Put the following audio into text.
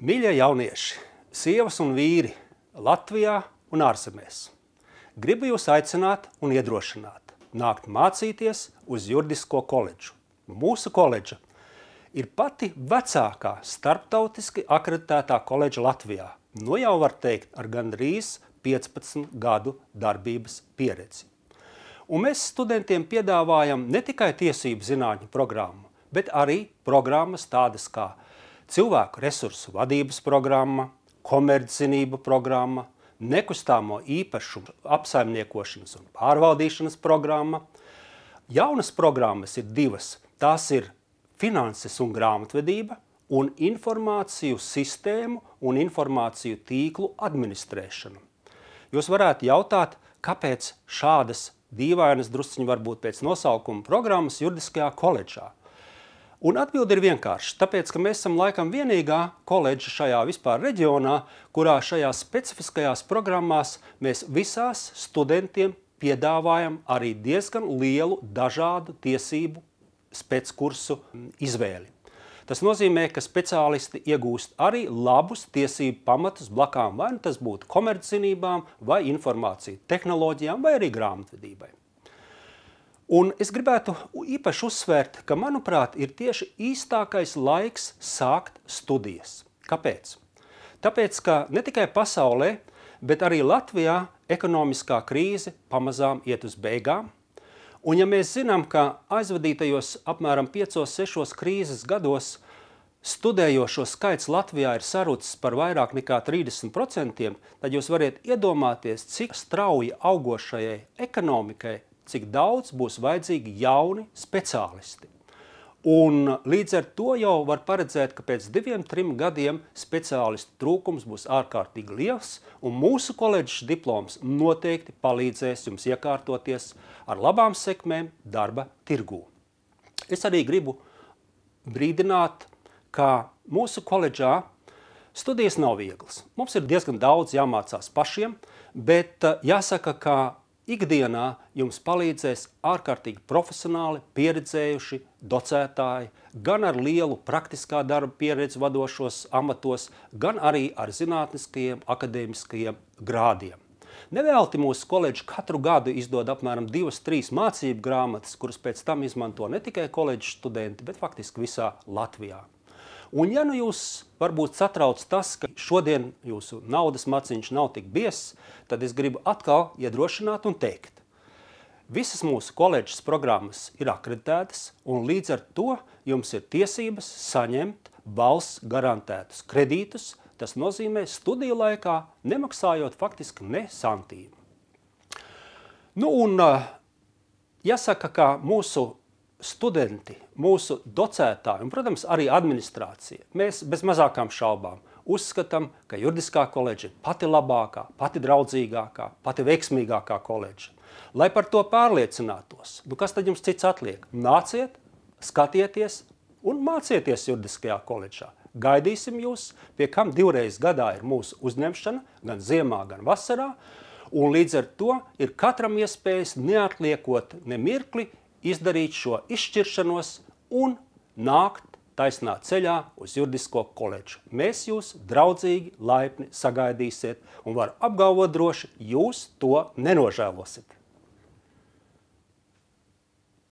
Mīļie jaunieši, sievas un vīri Latvijā un ārzemēs. Gribu jūs aicināt un iedrošināt nākt mācīties uz juridisko koledžu. Mūsu koledža ir pati vecākā starptautiski akreditētā koledža Latvijā. Nu jau var teikt ar gandrīz 15 gadu darbības pieredzi. Un mēs studentiem piedāvājam ne tikai tiesību zinātņu programmu, bet arī programmas tādas kā cilvēku resursu vadības programma, komerczinību programma, nekustāmo īpašumu apsaimniekošanas un pārvaldīšanas programma. Jaunas programmas ir divas. Tās ir finanses un grāmatvedība un informāciju sistēmu un informāciju tīklu administrēšana. Jūs varētu jautāt, kāpēc šādas dīvainas drusciņi varbūt pēc nosaukuma programmas juridiskajā koledžā. Un atbilde ir vienkārši, tāpēc, ka mēs esam laikam vienīgā koledža šajā vispār reģionā, kurā šajās specifiskajās programmās mēs visās studentiem piedāvājam arī diezgan lielu dažādu tiesību speckursu izvēli. Tas nozīmē, ka speciālisti iegūst arī labus tiesību pamatus blakām, vai nu tas būtu komerczinībām, vai informāciju tehnoloģijām, vai arī grāmatvedībai. Un es gribētu īpaši uzsvērt, ka, manuprāt, ir tieši īstākais laiks sākt studijas. Kāpēc? Tāpēc, ka ne tikai pasaulē, bet arī Latvijā ekonomiskā krīze pamazām iet uz beigām. Un ja mēs zinām, ka aizvadītajos apmēram 5-6 krīzes gados studējošo skaits Latvijā ir sarucis par vairāk nekā 30%, tad jūs variet iedomāties, cik strauji augošajai ekonomikai, cik daudz būs vajadzīgi jauni speciālisti. Un līdz ar to jau var paredzēt, ka pēc 2-3 gadiem speciālistu trūkums būs ārkārtīgi liels, un mūsu koledžas diploms noteikti palīdzēs jums iekārtoties ar labām sekmēm darba tirgū. Es arī gribu brīdināt, ka mūsu koledžā studijas nav vieglas. Mums ir diezgan daudz jāmācās pašiem, bet jāsaka, ka ikdienā jums palīdzēs ārkārtīgi profesionāli, pieredzējuši docētāji, gan ar lielu praktiskā darba pieredzi vadošos amatos, gan arī ar zinātniskajiem, akadēmiskajiem grādiem. Nevelti mūsu koledža katru gadu izdod apmēram 2-3 mācību grāmatas, kuras pēc tam izmanto ne tikai koledžas studenti, bet faktiski visā Latvijā. Un ja nu jūs varbūt satrauc tas, ka šodien jūsu naudas maciņš nav tik biezs, tad es gribu atkal iedrošināt un teikt. Visas mūsu koledžas programmas ir akreditētas, un līdz ar to jums ir tiesības saņemt valsts garantētus kredītus. Tas nozīmē studiju laikā nemaksājot faktiski ne santīmu. Nu un jāsaka, ka mūsu studenti, mūsu docētāji un, protams, arī administrācija, mēs bez mazākām šaubām uzskatām, ka juridiskā koledža ir pati labākā, pati draudzīgākā, pati veiksmīgākā koledža. Lai par to pārliecinātos, kas tad jums cits atliek? Nāciet, skatieties un mācieties juridiskajā koledžā. Gaidīsim jūs, pie kam 2 reizes gadā ir mūsu uzņemšana, gan ziemā, gan vasarā, un līdz ar to ir katram iespējas neatliekot ne mirkli izdarīt šo izšķiršanos un nākt taisnā ceļā uz juridisko koledžu. Mēs jūs draudzīgi, laipni sagaidīsiet un var apgalvot droši, jūs to nenožēlosiet.